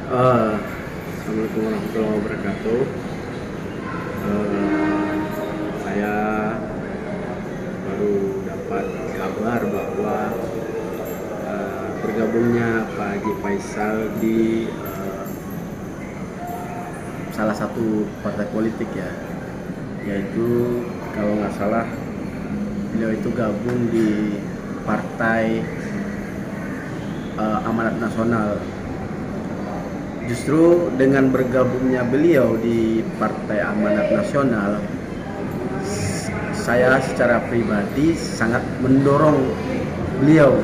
Assalamualaikum warahmatullahi wabarakatuh. Saya baru dapat kabar bahwa bergabungnya Pak Haji Faisal di salah satu partai politik ya, yaitu kalau nggak salah beliau itu gabung di Partai Amanat Nasional. Justru dengan bergabungnya beliau di Partai Amanat Nasional, saya secara pribadi sangat mendorong beliau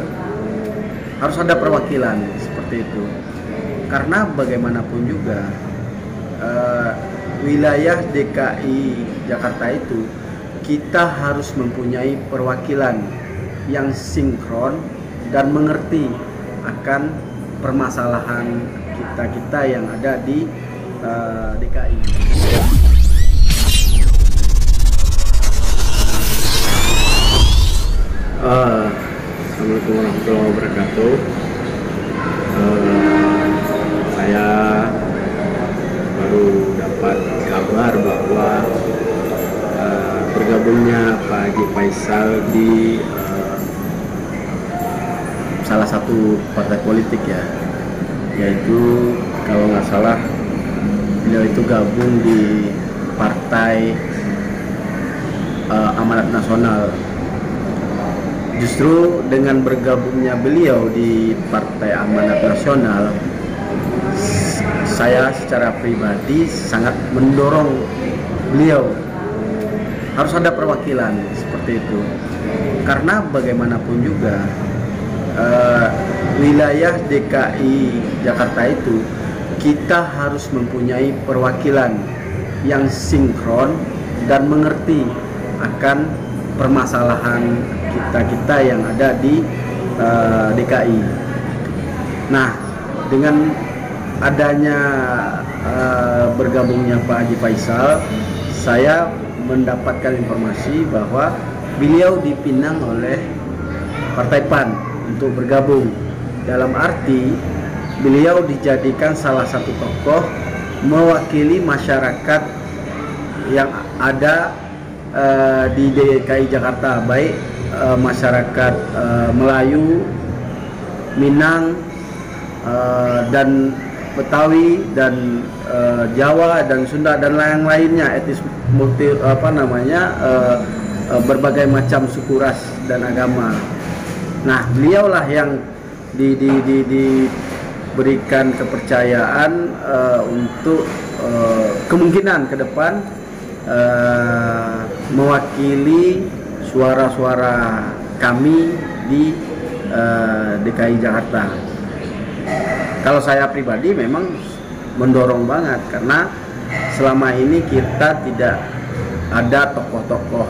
harus ada perwakilan seperti itu. Karena bagaimanapun juga wilayah DKI Jakarta itu kita harus mempunyai perwakilan yang sinkron dan mengerti akan permasalahan kita yang ada di DKI. Assalamualaikum warahmatullahi wabarakatuh. Saya baru dapat kabar bahwa bergabungnya Pak Haji Faisal di salah satu partai politik ya, yaitu kalau nggak salah beliau itu gabung di Partai Amanat Nasional. Justru dengan bergabungnya beliau di Partai Amanat Nasional, saya secara pribadi sangat mendorong beliau harus ada perwakilan seperti itu. Karena bagaimanapun juga wilayah DKI Jakarta itu kita harus mempunyai perwakilan yang sinkron dan mengerti akan permasalahan kita yang ada di DKI. Nah, dengan adanya bergabungnya Pak Haji Faisal, saya mendapatkan informasi bahwa beliau dipinang oleh Partai PAN untuk bergabung. Dalam arti beliau dijadikan salah satu tokoh mewakili masyarakat yang ada di DKI Jakarta, baik masyarakat Melayu, Minang, dan Betawi, dan Jawa dan Sunda dan lain-lainnya, etnis berbagai macam suku ras dan agama. Nah, beliaulah yang diberikan kepercayaan untuk kemungkinan ke depan mewakili suara-suara kami di DKI Jakarta. Kalau saya pribadi memang mendorong banget, karena selama ini kita tidak ada tokoh-tokoh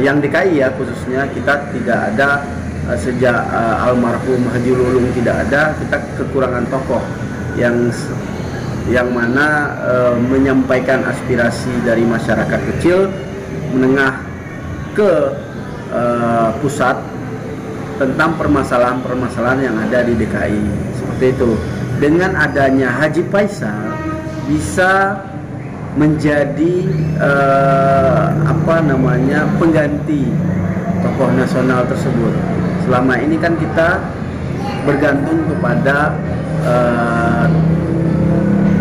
yang DKI ya, khususnya kita tidak ada sejak almarhum Haji Lulung tidak ada, kita kekurangan tokoh yang mana menyampaikan aspirasi dari masyarakat kecil menengah ke pusat tentang permasalahan-permasalahan yang ada di DKI seperti itu. Dengan adanya Haji Faisal bisa menjadi pengganti tokoh nasional tersebut. Selama ini kan kita bergantung kepada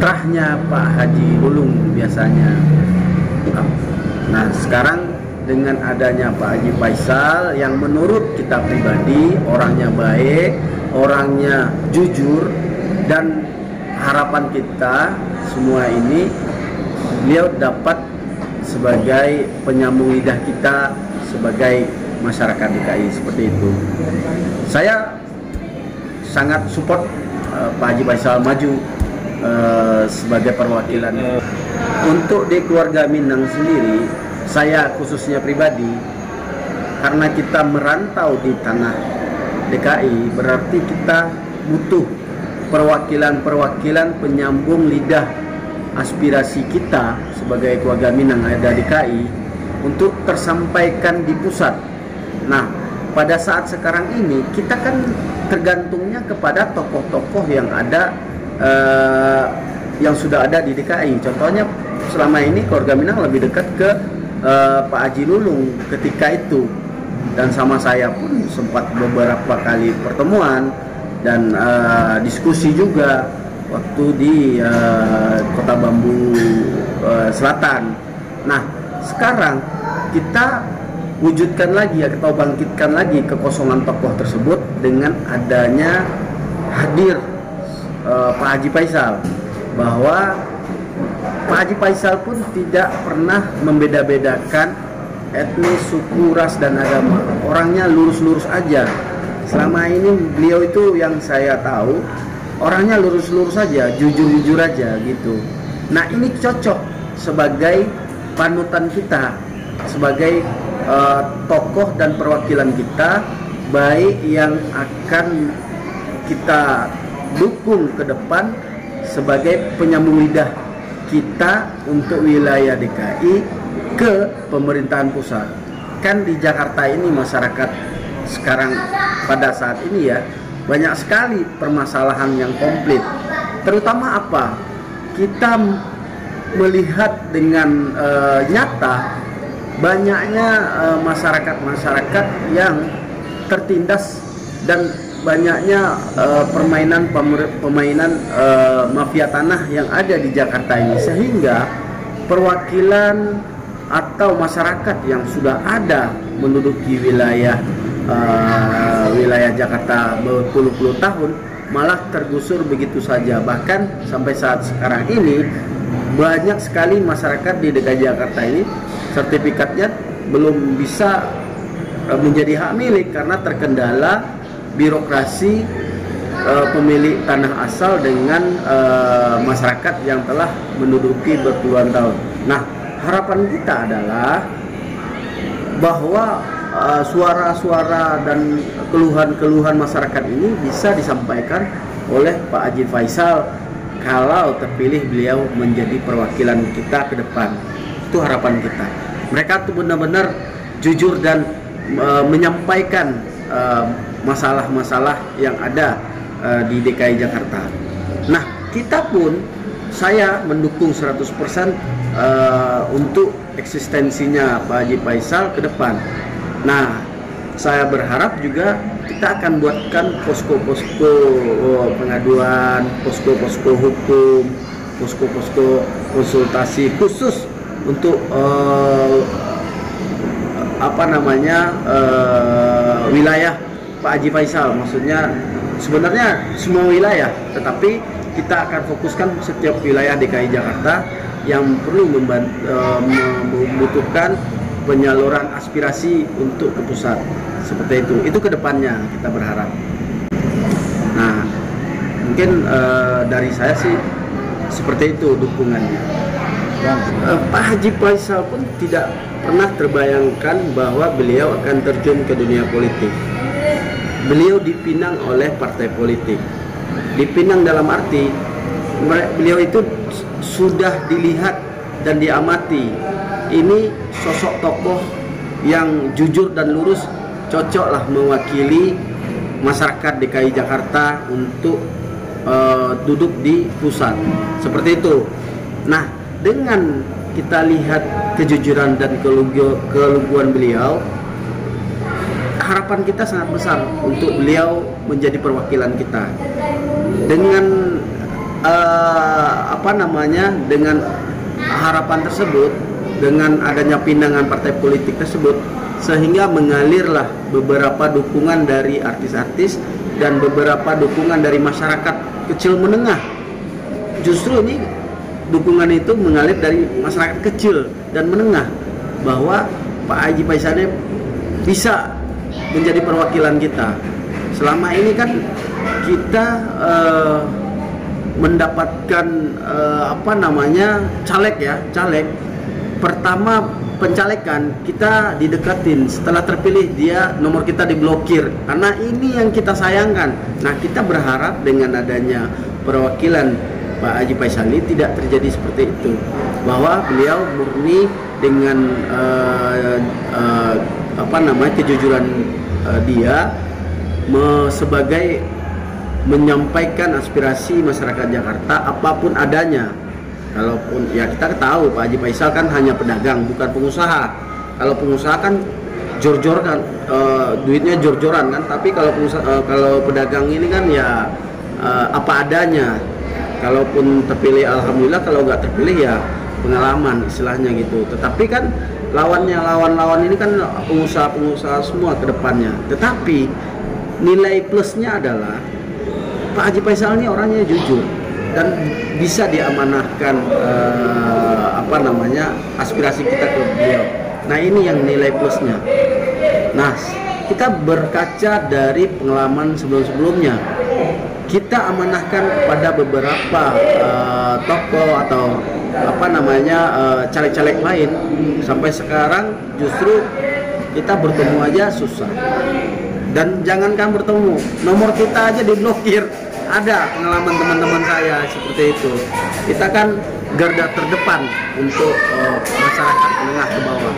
terahnya Pak Haji Lulung biasanya. Nah, sekarang dengan adanya Pak Haji Faisal yang menurut kita pribadi orangnya baik, orangnya jujur, dan harapan kita semua ini beliau dapat sebagai penyambung lidah kita sebagai masyarakat DKI seperti itu. Saya sangat support Pak Haji Faisal maju sebagai perwakilan. Untuk di keluarga Minang sendiri, saya khususnya pribadi, karena kita merantau di tanah DKI, berarti kita butuh perwakilan-perwakilan penyambung lidah aspirasi kita sebagai keluarga Minang ada DKI untuk tersampaikan di pusat. Nah, pada saat sekarang ini kita kan tergantungnya kepada tokoh-tokoh yang ada yang sudah ada di DKI. Contohnya selama ini keluarga Minang lebih dekat ke Pak Haji Lulung ketika itu, dan sama saya pun sempat beberapa kali pertemuan dan diskusi juga waktu di Kota Bambu Selatan. Nah, sekarang kita wujudkan lagi atau bangkitkan lagi kekosongan tokoh tersebut dengan adanya hadir Pak Haji Faisal, bahwa Pak Haji Faisal pun tidak pernah membeda-bedakan etnis, suku, ras, dan agama. Orangnya lurus-lurus aja. Selama ini beliau itu yang saya tahu orangnya lurus-lurus aja, jujur-jujur aja gitu. Nah, ini cocok sebagai panutan kita, sebagai tokoh dan perwakilan kita, baik yang akan kita dukung ke depan sebagai penyambung lidah kita untuk wilayah DKI ke pemerintahan pusat. Kan di Jakarta ini masyarakat sekarang pada saat ini ya banyak sekali permasalahan yang komplit. Terutama apa? Kita melihat dengan nyata banyaknya masyarakat-masyarakat yang tertindas dan banyaknya permainan mafia tanah yang ada di Jakarta ini, sehingga perwakilan atau masyarakat yang sudah ada menduduki wilayah Jakarta berpuluh-puluh tahun malah tergusur begitu saja. Bahkan sampai saat sekarang ini banyak sekali masyarakat di DKI Jakarta ini sertifikatnya belum bisa menjadi hak milik karena terkendala birokrasi pemilik tanah asal dengan masyarakat yang telah menduduki berpuluhan tahun. Nah, harapan kita adalah bahwa suara-suara dan keluhan-keluhan masyarakat ini bisa disampaikan oleh Pak Haji Faisal kalau terpilih beliau menjadi perwakilan kita ke depan. Itu harapan kita. Mereka tuh benar-benar jujur dan menyampaikan masalah-masalah yang ada di DKI Jakarta. Nah, kita pun saya mendukung 100% untuk eksistensinya Pak Haji Faisal ke depan. Nah, saya berharap juga kita akan buatkan posko-posko pengaduan, posko-posko hukum, posko-posko konsultasi khusus untuk wilayah Pak Haji Faisal. Maksudnya sebenarnya semua wilayah, tetapi kita akan fokuskan setiap wilayah DKI Jakarta yang perlu membutuhkan penyaluran aspirasi untuk ke pusat. Seperti itu kedepannya kita berharap. Nah, mungkin dari saya sih seperti itu dukungannya. Pak Haji Faisal pun tidak pernah terbayangkan bahwa beliau akan terjun ke dunia politik. Beliau dipinang oleh partai politik. Dipinang dalam arti beliau itu sudah dilihat dan diamati. Ini sosok tokoh yang jujur dan lurus, cocoklah mewakili masyarakat DKI Jakarta untuk duduk di pusat. Seperti itu. Nah, dengan kita lihat kejujuran dan keluguan beliau, harapan kita sangat besar untuk beliau menjadi perwakilan kita. Dengan dengan harapan tersebut, dengan adanya pinangan partai politik tersebut, sehingga mengalirlah beberapa dukungan dari artis-artis dan beberapa dukungan dari masyarakat kecil menengah. Justru ini dukungan itu mengalir dari masyarakat kecil dan menengah, bahwa Pak Haji Faisal bisa menjadi perwakilan kita. Selama ini kan kita mendapatkan caleg. Pertama pencalekan kita didekatin, setelah terpilih dia nomor kita diblokir. Karena ini yang kita sayangkan. Nah, kita berharap dengan adanya perwakilan Pak Haji Faisal ini tidak terjadi seperti itu, bahwa beliau murni dengan kejujuran dia sebagai menyampaikan aspirasi masyarakat Jakarta apapun adanya. Kalaupun ya kita tahu Pak Haji Faisal kan hanya pedagang, bukan pengusaha. Kalau pengusaha kan jor-jor kan, duitnya jor-joran kan. Tapi kalau pedagang ini kan ya apa adanya. Kalaupun terpilih alhamdulillah, kalau nggak terpilih ya pengalaman istilahnya gitu. Tetapi kan lawan ini kan pengusaha-pengusaha semua ke depannya. Tetapi nilai plusnya adalah Pak Haji Faisal ini orangnya jujur dan bisa diamanahkan aspirasi kita ke beliau. Nah, ini yang nilai plusnya. Nah, kita berkaca dari pengalaman sebelum-sebelumnya. Kita amanahkan kepada beberapa tokoh atau caleg-caleg lain, sampai sekarang justru kita bertemu aja susah. Dan jangankan bertemu, nomor kita aja diblokir. Ada pengalaman teman-teman saya seperti itu. Kita kan garda terdepan untuk masyarakat menengah ke bawah.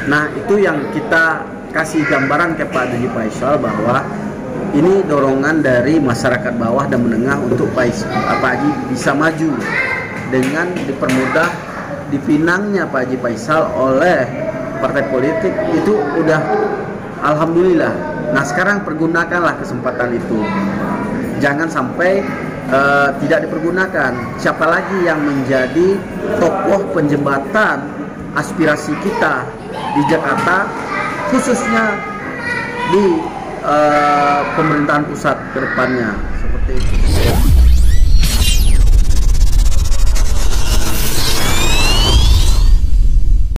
Nah, itu yang kita kasih gambaran ke Pak Haji Faisal bahwa ini dorongan dari masyarakat bawah dan menengah untuk Pak Haji bisa maju dengan dipermudah dipinangnya Pak Haji Faisal oleh partai politik. Itu udah alhamdulillah. Nah, sekarang pergunakanlah kesempatan itu. Jangan sampai tidak dipergunakan. Siapa lagi yang menjadi tokoh penjembatan aspirasi kita di Jakarta, khususnya di pemerintahan pusat ke depannya, seperti itu.